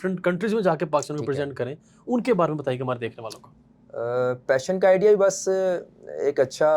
Different countries में जाके पाकिस्तान को प्रेजेंट करें, उनके बारे में बताइए हमारे देखने वालों को। पैशन का आइडिया बस एक अच्छा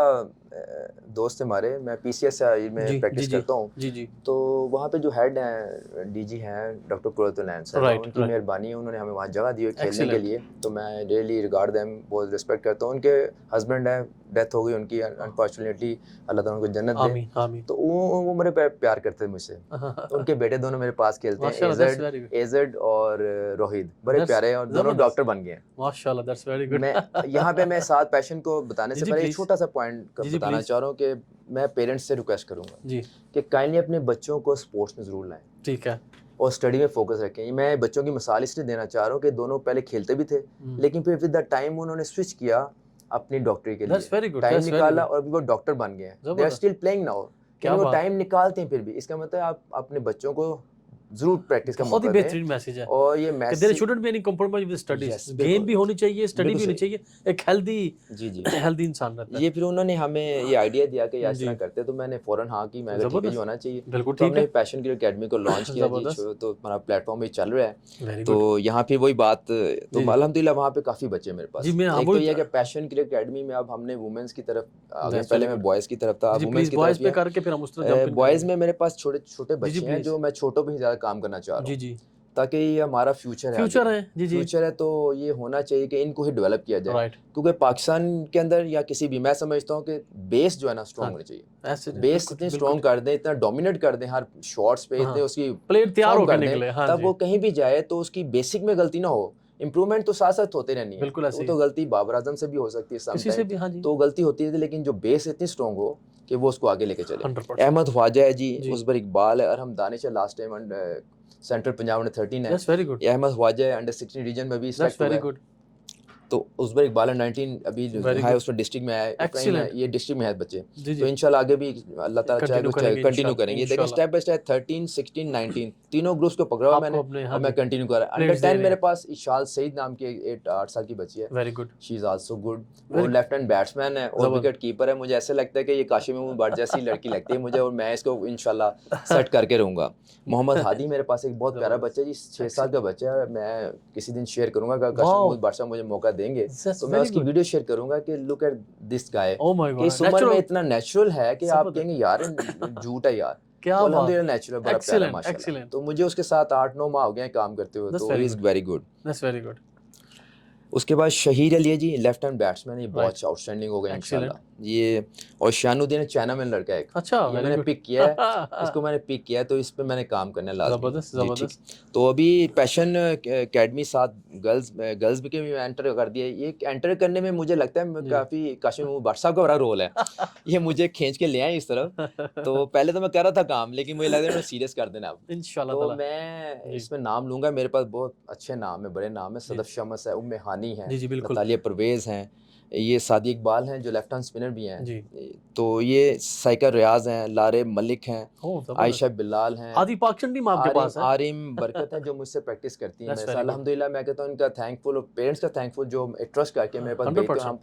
दोस्त है हमारे, मैं PCS में प्रैक्टिस करता हूँ जी जी, तो वहाँ पे जो हेड हैं DG हैं डॉक्टर कुरतुल सर, उनकी मेहरबानी है, उन्होंने हमें वहाँ जगह दी है खेलने के लिए, तो मैं रियली रिगार्ड देम, बहुत रिस्पेक्ट करता हूँ। उनके हस्बैंड हैं, डेथ हो गई उनकी अनफॉर्चुनेटली, अल्लाह ताला उनको जन्नत दे। आमीन आमीन। तो वो मेरे प्यार करते थे मुझसे, तो उनके बेटे दोनों मेरे पास खेलते हैं, एजेड और रोहित, बड़े प्यारे हैं और दोनों डॉक्टर बन गए हैं माशाल्लाह, दैट्स वेरी गुड। मैं यहाँ पे मैं साथ पैशन को बताने से पहले एक छोटा सा पॉइंट बताना चाह रहा हूँ कि मैं पेरेंट्स से रिक्वेस्ट करूँगा जी कि काइंडली अपने बच्चों को स्पोर्ट्स में ज़रूर लाएं, ठीक है, और स्टडी में फोकस रखें। मैं बच्चों की मिसाल इसलिए देना चाह रहा हूँ कि दोनों पहले खेलते भी थे, लेकिन फिर विद द टाइम उन्होंने स्विच किया अपनी डॉक्टरी के लिए, टाइम निकाला और अभी वो डॉक्टर बन गए हैं, they are still playing now, क्या वो टाइम निकालते हैं फिर भी। इसका मतलब आप अपने बच्चों को जरूर प्रैक्टिस का मौका दें। बहुत ही बेहतरीन मैसेज है, और ये message there shouldn't be any compromise with studies, game भी होनी चाहिए, स्टडी भी होनी चाहिए, एक हेल्दी हेल्दी इंसान रहता है। ये फिर उन्होंने हमें ये आइडिया दिया कि यार इस तरह करते, तो मैंने फौरन हाँ की, मैं ठीक है जो होना चाहिए, बिल्कुल तो हमने पैशन की एकेडमी को लॉन्च किया जी, तो हमारा प्लेटफॉर्म भी चल रहा है। तो यहाँ पे वही बात, तो अल्हम्दुलिल्लाह वहाँ पे काफ़ी बच्चे मेरे पास, एक तो ये कि पैशन की एकेडमी में अब हमने वुमेन्स की तरफ आ गए, पहले मैं बॉयज़ की तरफ था, अब वुमेन्स की तरफ। बॉयज़ में मेरे पास छोटे छोटे बच्चे हैं जो मैं छोटों पे ही ज़्यादा काम करना चाह रहा हूँ जी, ताकि ये हमारा फ्यूचर है फ्यूचर है, तो ये होना चाहिए कि इनको ही डेवलप किया जाए, क्योंकि पाकिस्तान के अंदर या किसी भी, मैं समझता हूँ कि बेस जो है ना स्ट्रॉन्ग होनी चाहिए, बेस इतनी स्ट्रॉन्ग कर दें, इतना डोमिनेट कर दें हर शॉट्स पे, इतने उसकी प्लेयर तैयार होकर निकले, तब वो कहीं भी जाए तो उसकी बेसिक में गलती ना हो, इम्प्रूवमेंट तो साथ साथ होते रहनी है, वो तो गलती बाबर आजम से भी हो सकती है समटाइम, तो गलती होती है, लेकिन जो बेस इतनी स्ट्रॉन्ग हो कि वो उसको आगे लेके चले। अहमद ख्वाजा है जी, उसबर इकबाल है, और हम दानिश है last time central Punjab under 13 है, अहमद ख्वाजा अंडर 16 रीजन में भी सिलेक्ट हुआ है, तो उसबर इकबाल 19 अभी है उसमें डिस्ट्रिक्ट में है, ये डिस्ट्रिक्ट में है बच्चे, तो इंशाल्लाह आगे भी अल्लाह ताला चाहे कुछ कंटिन्यू करेंगे। देखिए स्टेप बाय स्टेप 13, 16, 19 तीनों ग्रुप्स को पकड़ा हुआ मैंने, और मैं कंटिन्यू कर रहा हूं। अंडर 10 मेरे पास इशाल सईद नाम की 8 साल की बच्ची है, very good, she is also good, वो लेफ्ट हैंड बैट्समैन है और विकेट कीपर है। मुझे ऐसे लगता है कि ये काशिम महमूद भट्ट जैसी लड़की लगती है मुझे, और मैं इसको इंशाल्लाह सेट करके रहूंगा। मोहम्मद हादी मेरे पास एक बहुत प्यारा बच्चा है जी, 6 साल का बच्चा है, मैं किसी दिन शेयर करूंगा अगर काशिम महमूद भट्ट साहब मुझे मौका देंगे तो मैं उसकी वीडियो शेयर करूंगा कि लुक एट दिस गाय, कि इस उम्र में इतना नेचुरल है कि आप कहेंगे यार झूठ है यार, तो अल्हम्दुलिल्लाह नेचुरल, बड़ा प्यारा माशाल्लाह। तो मुझे उसके साथ 8-9 माह हो गए काम करते हुए, तो he is very good, that's very good. उसके बाद शहीर अली है जी, लेफ्ट हैंड बैट्समैन, ये बहुत आउटस्टैंडिंग हो गए इंशाल्लाह ये। और शानुद्दीन चाइना में लड़का है एक, अच्छा ये मैंने पिक किया है, इसको मैंने पिक किया है, तो इस पे मैंने काम करना है लाजमी। तो अभी पैशन एकेडमी साथ गर्ल्स भी एंटर कर दिया। ये एंटर करने में मुझे लगता है काफ़ी काशिम महमूद भट्ट साहब का बड़ा रोल है, ये मुझे खींच के ले आए इस तरफ। तो पहले तो मैं कर रहा था काम, लेकिन मुझे लग रहा है सीरियस कर देना अब इंशाल्लाह। तो मैं इसमें नाम लूँगा, मेरे पास बहुत अच्छे नाम है, बड़े नाम है, सदफ शमस है, उम्मे हानी है, नतालिया परवेज़ हैं, ये सादी इकबाल हैं जो लेफ्ट हैंड स्पिनर भी हैं, तो ये साइका रियाज हैं, लारे मलिक हैं, आयशा बिलाल हैं, आदि पाकिस्तान टीम आपके पास है, आरिम बरकत हैं जो मुझसे प्रैक्टिस करती हैं। मैं अल्हम्दुलिल्लाह मैं कहता हूँ इनका थैंकफुल, और पेरेंट्स का थैंकफुल जो ट्रस्ट करके मेरे पास भेजते हैं। हम